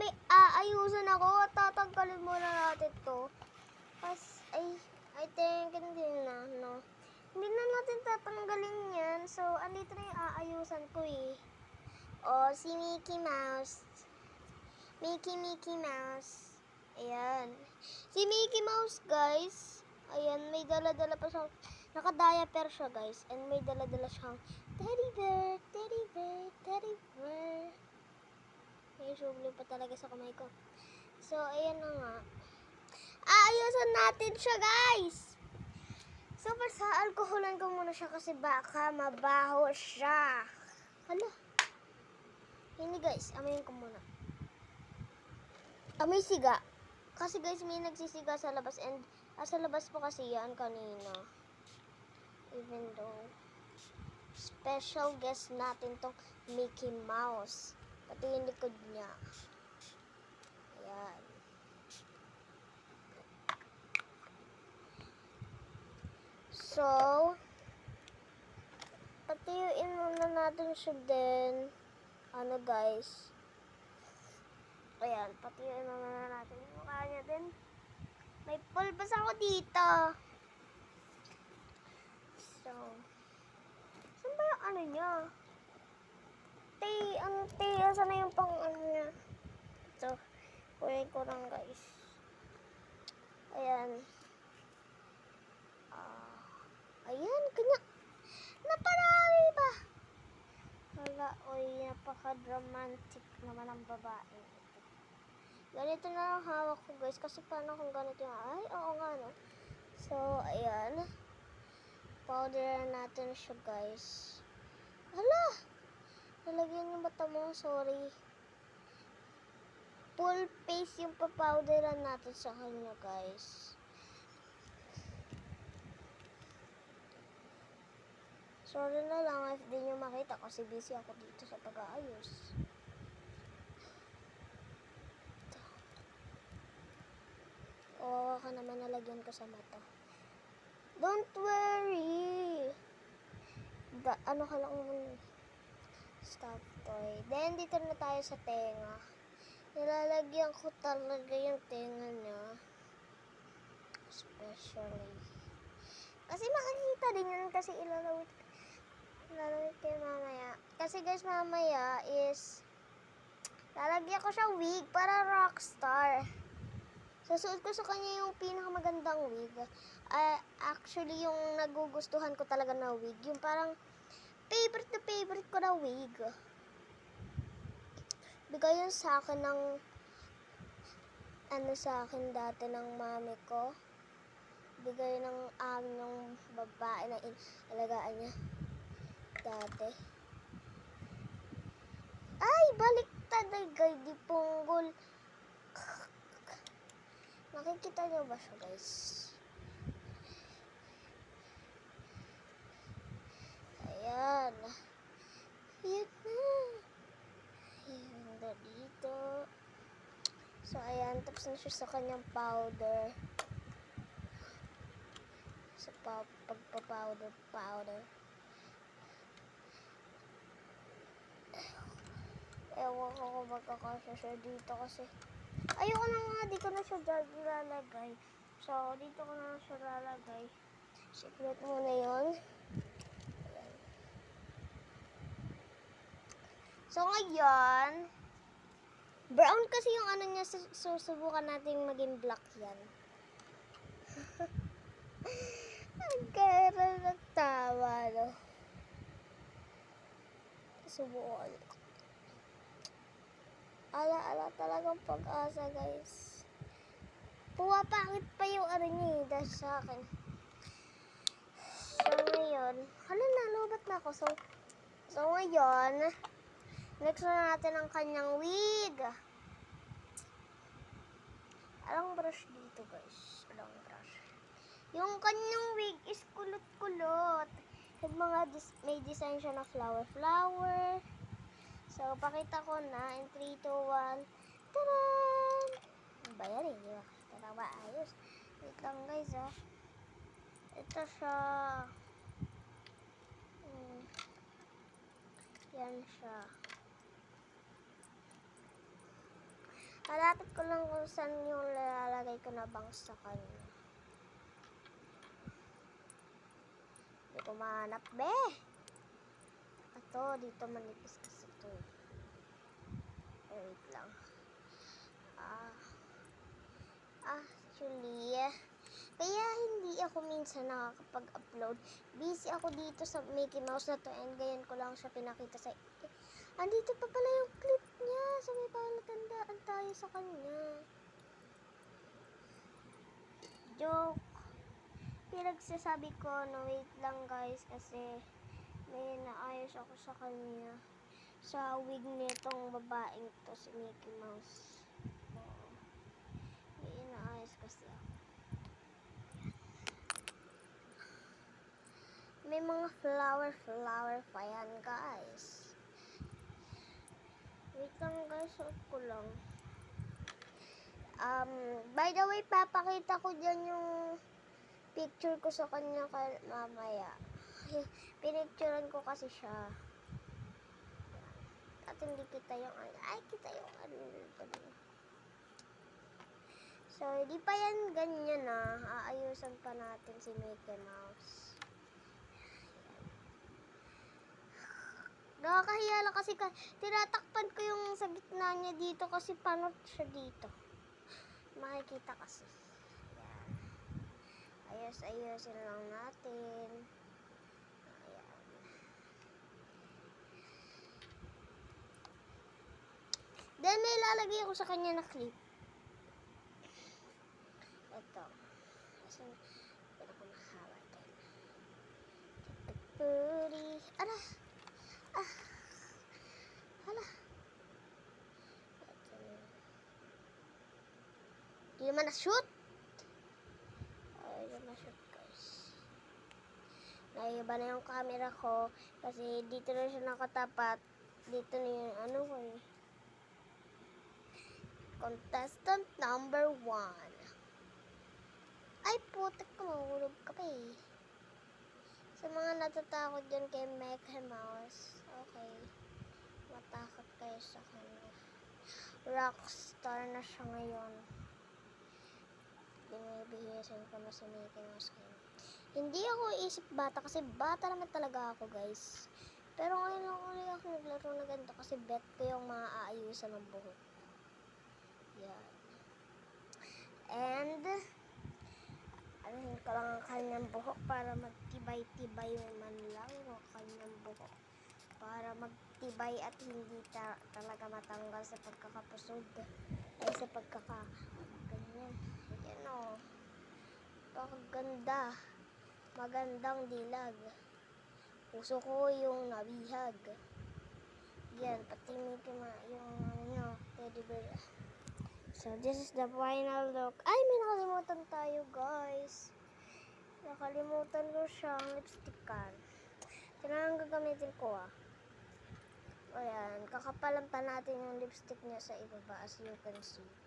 may aayusan ako. Tatanggalin muna natin to. I think hindi na, no? Hindi na natin tatanggalin yan. So, andito na yung aayusan ko eh. Oh, si Mickey Mouse. Mickey Mouse. Ayan. Si Mickey Mouse, guys. Ayan, may dala-dala pa siya. Naka-diaper siya, guys. And may dala-dala siyang teddy bear. May subli pa talaga sa kamay ko. So, ayan na nga. Aayusan natin siya, guys. So, sa alkoholan ko muna siya kasi baka mabaho siya. Hala. Hindi, guys. Amayin ko muna. Amoy siga. Kasi, guys, may nagsisiga sa labas. And, sa labas po kasi yan kanina. Even though, special guest natin tong Mickey Mouse. Pati yung likod niya. Ayan. So, patiyuin muna natin siya din. Ano, guys? Ayan, patiyuin muna natin yung mukha niya din. May pulbas ako dito. So, saan ba yung ano niya? Saan na yung pang ano niya? So, kunin ko lang, guys. Ayan. Ayan, kanya. Naparami ba? Wala, oy, napaka-dramatic naman ang babae. Ganito na lang hawak ko, guys. Kasi paano kung ganito yung, ay, oo nga, no? So, ayan. Powder natin siya, guys. Hala! Nalagyan yung mata mo, sorry. Full face yung papowderan natin sa kanya, guys. Sorry na lang if di nyo makita kasi busy ako dito sa pag-aayos. Kawawa ka naman, nalagyan ko sa mata. Don't worry. Ano ka lang stop toy. Then, dito na tayo sa tenga. Nilalagyan ko talaga yung tenga niya. Especially. Kasi makikita din yun kasi ilalawit kayo mamaya. Kasi guys, mamaya is lalagyan ko siya wig para rockstar. Susuot ko sa kanya yung pinakamagandang wig. Actually, yung nagugustuhan ko talaga na wig. Yung parang favorite na favorite ko na wig. Bigay yun sa akin ng sa akin dati ng mami ko. Bigay ng yung babae na alagaan niya dati. Ay, baliktad ay guys, di punggol. Nakikita niyo ba siya, guys? Ayan. Ayan na. Ayan na dito. So, ayan. Tapos na siya sa kanyang powder. Sa pagpa-powder. Ewan ko kung magkakasya siya dito kasi ayoko na nga, di ko na siya lalagay. So, dito ko na siya lalagay. Secret muna yun. Ayan. So, ngayon, brown kasi yung ano niya, susubukan natin maging black yan. Ang kaya nagtawa, no? Subukan. Ala talagang pag-asa, guys. Pumapangit pa yung ano niya dahil sa akin. So, ngayon, nalubat na ako. So, ngayon, next na natin ang kanyang wig. Alang brush dito, guys. Alang brush. Yung kanyang wig is kulot-kulot. May design siya na flower. So, pakita ko na in 3, 2, 1. Taran! Ano ba yan eh? Di ba? Tara ba? Ayos. Wait lang, guys, ah. Ito siya. Yan siya. Hinahati ko lang kung saan yung lalagay ko na bangs sa kanya. Hindi ko mahanap, be. Ito, dito manipis kasi ito. Wait lang. Actually, kaya hindi ako minsan nakakapag-upload. Busy ako dito sa Mickey Mouse na to and ngayon ko lang siya pinakita sa... Andito pa pala yung clip niya. So may palatandaan tayo sa kanya. Joke. Pinagsasabi ko, no, wait lang guys kasi may naayos ako sa kanya. Sa wig nitong babaeng to, si Mickey Mouse. Oo. May inaayos kasi ako. May mga flower pa yan, guys. Wait lang guys, suot ko lang. By the way, papakita ko dyan yung picture ko sa kanya mamaya. Pinicturean ko kasi siya. At hindi kita yung kita yung So, hindi pa yan ganyan na. Aayusan pa natin si Mickey Mouse. Nakakahiya lang kasi tinatakpan ko yung sa gitna niya dito kasi panot siya dito. Makikita kasi. Ayan. Ayos-ayusin lang natin. Ayan. Then may lalagay ako sa kanya na clip. Ito. Kasi pinakamahaba din. Puri. Ala. Hala. Hindi naman na-shoot. Ay, hindi na-shoot guys. Naiba na yung camera ko kasi dito na siya nakatapat. Dito na yung ano ko eh. Contestant number 1. Ay, putik ko. Mahulog ka pa eh. Sa mga natatakot dyan kay Mickey Mouse. Okay. Matakot kayo sa kanya. Rockstar na siya ngayon. Binibihisan ko na si Mickey Mouse ngayon. Hindi ako isip bata kasi bata naman talaga ako guys. Pero ngayon lang ulit ako naglaro na ganito kasi bet ko yung maaayusan ng buhok. Yan. And anuhin ko lang ang kanyang buhok para magtibay-tibay man lang ang kanyang buhok. Para magtibay at hindi talaga matanggal sa pagkakapusog. Ay sa ganyan. Yan o. Pakaganda. Magandang dilag. Puso ko yung nabihag. Yan, pati yung teddy bear. So, this is the final look. Ay, may nakalimutan tayo, guys. Nakalimutan ko siyang lipstickan. Tingnan ang gagamitin ko, Ayan, kakapalan pa natin yung lipstick niya sa ibaba as you can see.